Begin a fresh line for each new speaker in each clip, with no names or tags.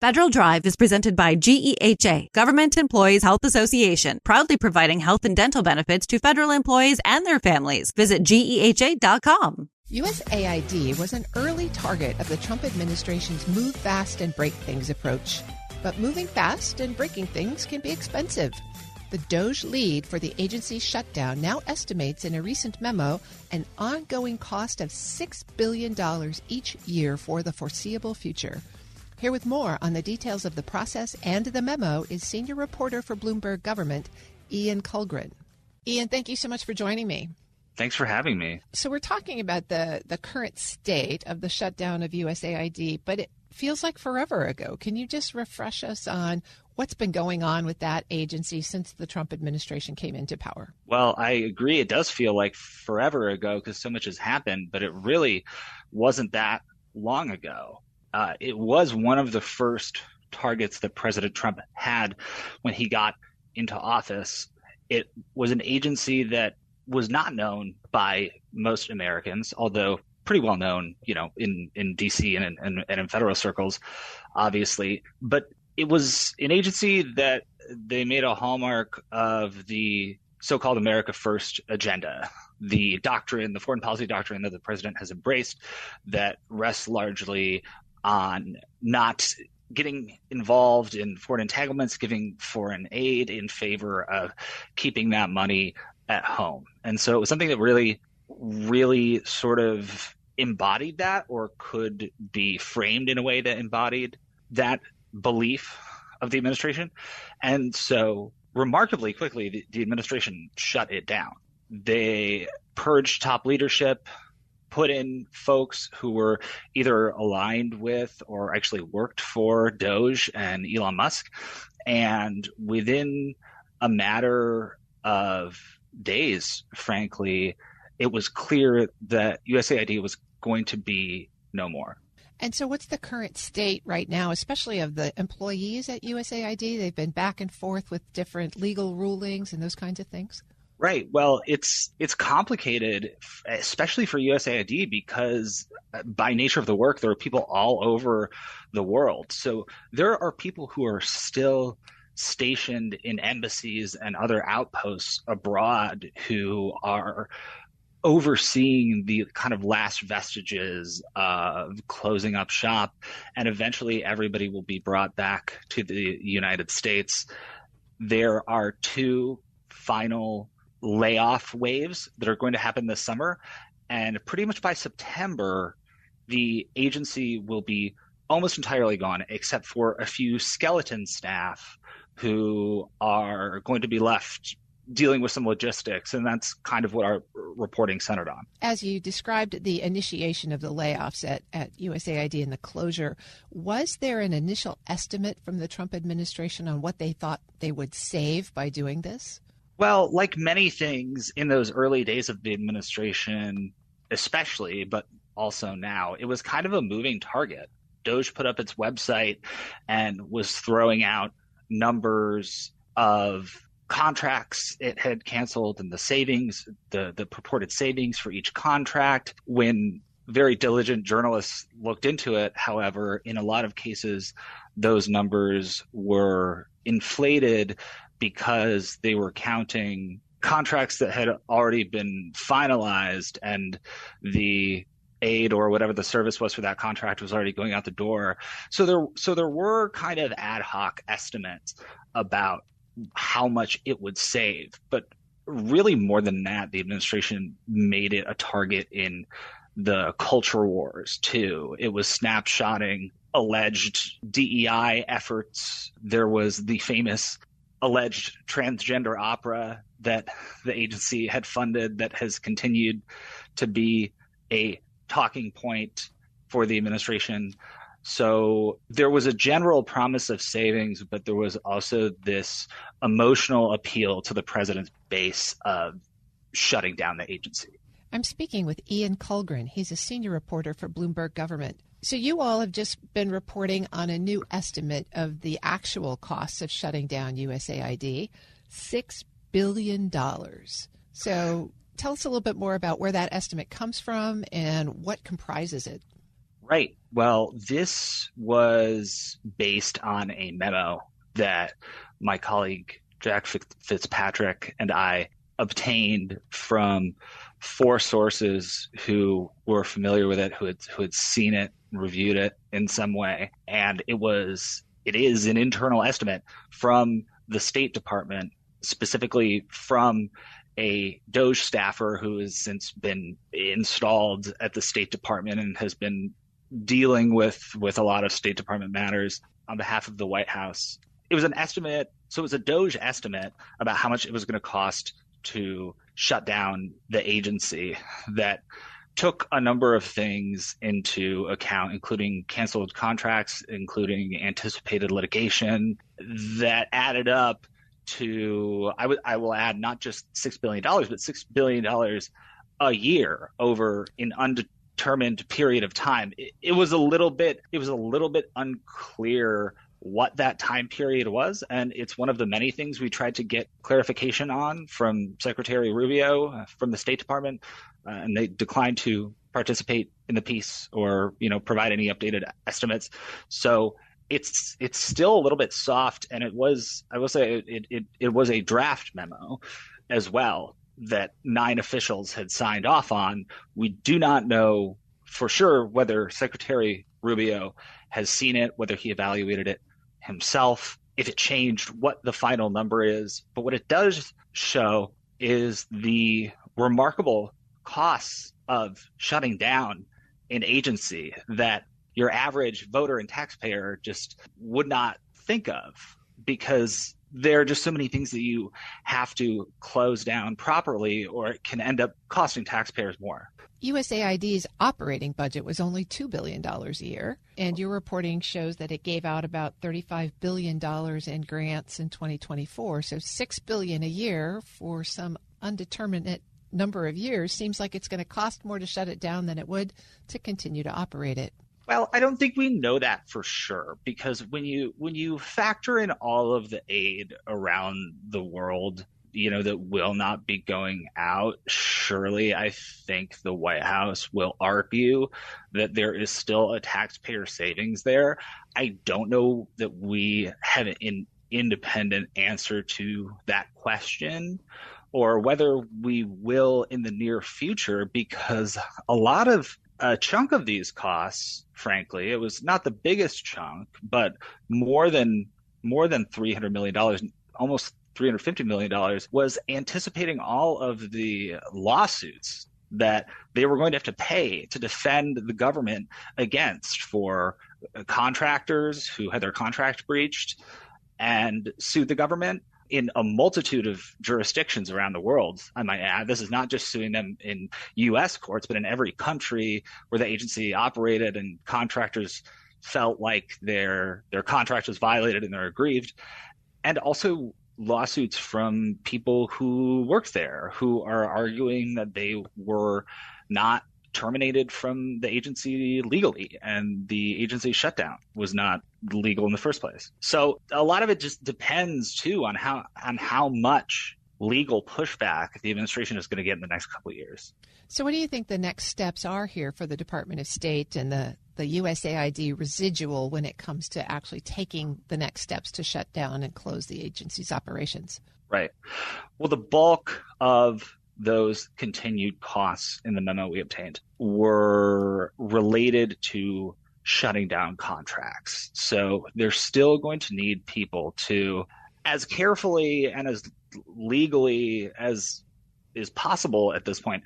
Federal Drive is presented by GEHA, Government Employees Health Association, proudly providing health and dental benefits to federal employees and their families. Visit GEHA.com.
USAID was an early target of the Trump administration's move fast and break things approach. But moving fast and breaking things can be expensive. The DOGE lead for the agency's shutdown now estimates in a recent memo an ongoing cost of $6 billion each year for the foreseeable future. Here with more on the details of the process and the memo is senior reporter for Bloomberg Government, Ian Kullgren. Ian, thank you so much for joining me.
Thanks for having me.
So we're talking about the current state of the shutdown of USAID, but it feels like forever ago. Can you just refresh us on what's been going on with that agency since the Trump administration came into power?
Well, I agree. It does feel like forever ago because so much has happened, but it really wasn't that long ago. It was one of the first targets that President Trump had when he got into office. It was an agency that was not known by most Americans, although pretty well known, in D.C. and in federal circles, obviously. But it was an agency that they made a hallmark of the so-called America First agenda, the doctrine, the foreign policy doctrine that the president has embraced that rests largely on not getting involved in foreign entanglements, giving foreign aid in favor of keeping that money at home. And so it was something that really, really sort of embodied that, or could be framed in a way that embodied that belief of the administration. And so remarkably quickly, the administration shut it down. They purged top leadership, put in folks who were either aligned with or actually worked for DOGE and Elon Musk. And within a matter of days, frankly, it was clear that USAID was going to be no more.
And so what's the current state right now, especially of the employees at USAID? They've been back and forth with different legal rulings and those kinds of things.
Right. Well, it's complicated, especially for USAID, because by nature of the work, there are people all over the world. So there are people who are still stationed in embassies and other outposts abroad who are overseeing the kind of last vestiges of closing up shop. And eventually everybody will be brought back to the United States. There are two final layoff waves that are going to happen this summer. And pretty much by September, the agency will be almost entirely gone, except for a few skeleton staff who are going to be left dealing with some logistics. And that's kind of what our reporting centered on.
As you described the initiation of the layoffs at USAID and the closure, was there an initial estimate from the Trump administration on what they thought they would save by doing this?
Well, like many things in those early days of the administration, especially, but also now, it was kind of a moving target. DOGE put up its website and was throwing out numbers of contracts it had canceled and the savings, the purported savings for each contract. When very diligent journalists looked into it, however, in a lot of cases, those numbers were inflated because they were counting contracts that had already been finalized, and the aid or whatever the service was for that contract was already going out the door. So there were kind of ad hoc estimates about how much it would save. But really more than that, the administration made it a target in the culture wars too. It was snapshotting alleged DEI efforts. There was the famous alleged transgender opera that the agency had funded that has continued to be a talking point for the administration. So there was a general promise of savings, but there was also this emotional appeal to the president's base of shutting down the agency.
I'm speaking with Ian Kullgren. He's a senior reporter for Bloomberg Government. So you all have just been reporting on a new estimate of the actual costs of shutting down USAID, $6 billion. So tell us a little bit more about where that estimate comes from and what comprises it.
Right. Well, this was based on a memo that my colleague Jack Fitzpatrick and I obtained from four sources who were familiar with it, who had seen it, reviewed it in some way, and it is an internal estimate from the State Department, specifically from a DOGE staffer who has since been installed at the State Department and has been dealing with a lot of State Department matters on behalf of the White House. It was an estimate, so it was a DOGE estimate about how much it was going to cost to shut down the agency that took a number of things into account, including canceled contracts, including anticipated litigation, that added up to, I will add not just $6 billion, but $6 billion a year over an undetermined period of time. It was a little bit unclear what that time period was, and it's one of the many things we tried to get clarification on from Secretary Rubio from the State Department, and they declined to participate in the piece or provide any updated estimates. So it's still a little bit soft, and it was, I will say, it was a draft memo as well that 9 officials had signed off on. We do not know for sure whether Secretary Rubio has seen it, whether he evaluated it himself, if it changed, what the final number is. But what it does show is the remarkable costs of shutting down an agency that your average voter and taxpayer just would not think of, because there are just so many things that you have to close down properly, or it can end up costing taxpayers more.
USAID's operating budget was only $2 billion a year, and your reporting shows that it gave out about $35 billion in grants in 2024. So $6 billion a year for some undeterminate number of years seems like it's going to cost more to shut it down than it would to continue to operate it.
Well, I don't think we know that for sure, because when you factor in all of the aid around the world, that will not be going out, surely I think the White House will argue that there is still a taxpayer savings there. I don't know that we have an independent answer to that question, or whether we will in the near future, because a chunk of these costs, frankly, it was not the biggest chunk, but more than $300 million, almost $350 million, was anticipating all of the lawsuits that they were going to have to pay to defend the government against, for contractors who had their contract breached and sued the government in a multitude of jurisdictions around the world. I might add, this is not just suing them in U.S. courts, but in every country where the agency operated and contractors felt like their contract was violated and they're aggrieved. And also lawsuits from people who worked there, who are arguing that they were not terminated from the agency legally, and the agency shutdown was not legal in the first place. So a lot of it just depends too on how much legal pushback the administration is going to get in the next couple of years.
So what do you think the next steps are here for the Department of State and the USAID residual when it comes to actually taking the next steps to shut down and close the agency's operations?
Right. Well, the bulk of those continued costs in the memo we obtained were related to shutting down contracts. So they're still going to need people to, as carefully and as legally as is possible at this point,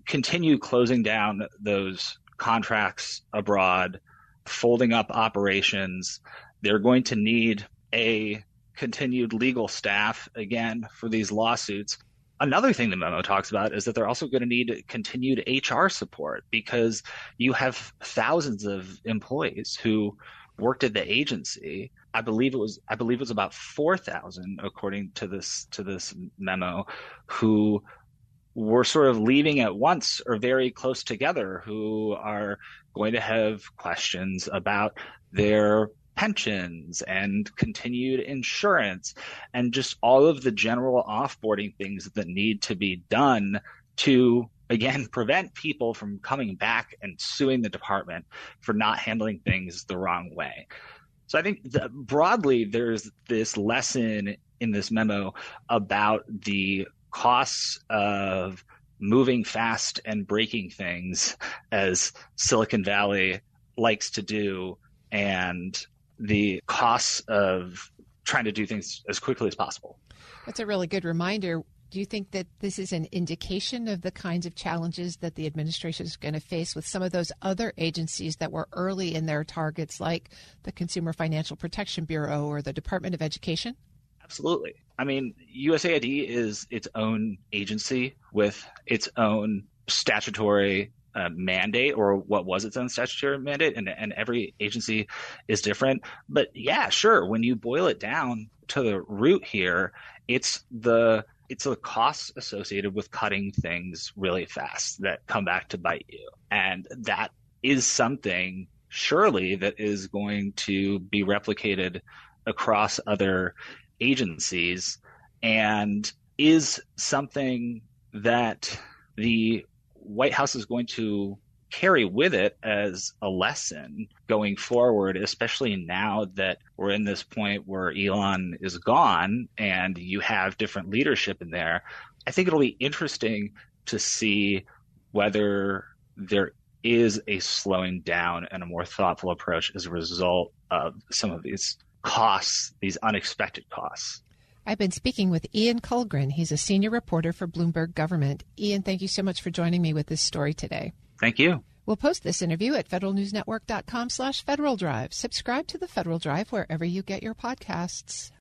continue closing down those contracts abroad, folding up operations. They're going to need a continued legal staff, again, for these lawsuits. Another thing the memo talks about is that they're also going to need continued HR support, because you have thousands of employees who worked at the agency. I believe it was about 4,000, according to this memo, who were sort of leaving at once or very close together, who are going to have questions about their pensions and continued insurance and just all of the general offboarding things that need to be done to again, prevent people from coming back and suing the department for not handling things the wrong way. So I think broadly, there's this lesson in this memo about the costs of moving fast and breaking things, as Silicon Valley likes to do, and the costs of trying to do things as quickly as possible.
That's a really good reminder. Do you think that this is an indication of the kinds of challenges that the administration is going to face with some of those other agencies that were early in their targets, like the Consumer Financial Protection Bureau or the Department of Education?
Absolutely. I mean, USAID is its own agency with its own statutory mandate, or what was its own statutory mandate, and every agency is different. But yeah, sure, when you boil it down to the root here, it's the costs associated with cutting things really fast that come back to bite you. And that is something, surely, that is going to be replicated across other agencies, and is something that the White House is going to carry with it as a lesson going forward, especially now that we're in this point where Elon is gone and you have different leadership in there. I think it'll be interesting to see whether there is a slowing down and a more thoughtful approach as a result of some of these costs, these unexpected costs.
I've been speaking with Ian Kullgren. He's a senior reporter for Bloomberg Government. Ian, thank you so much for joining me with this story today.
Thank you.
We'll post this interview at federalnewsnetwork.com/Federal Drive. Subscribe to the Federal Drive wherever you get your podcasts.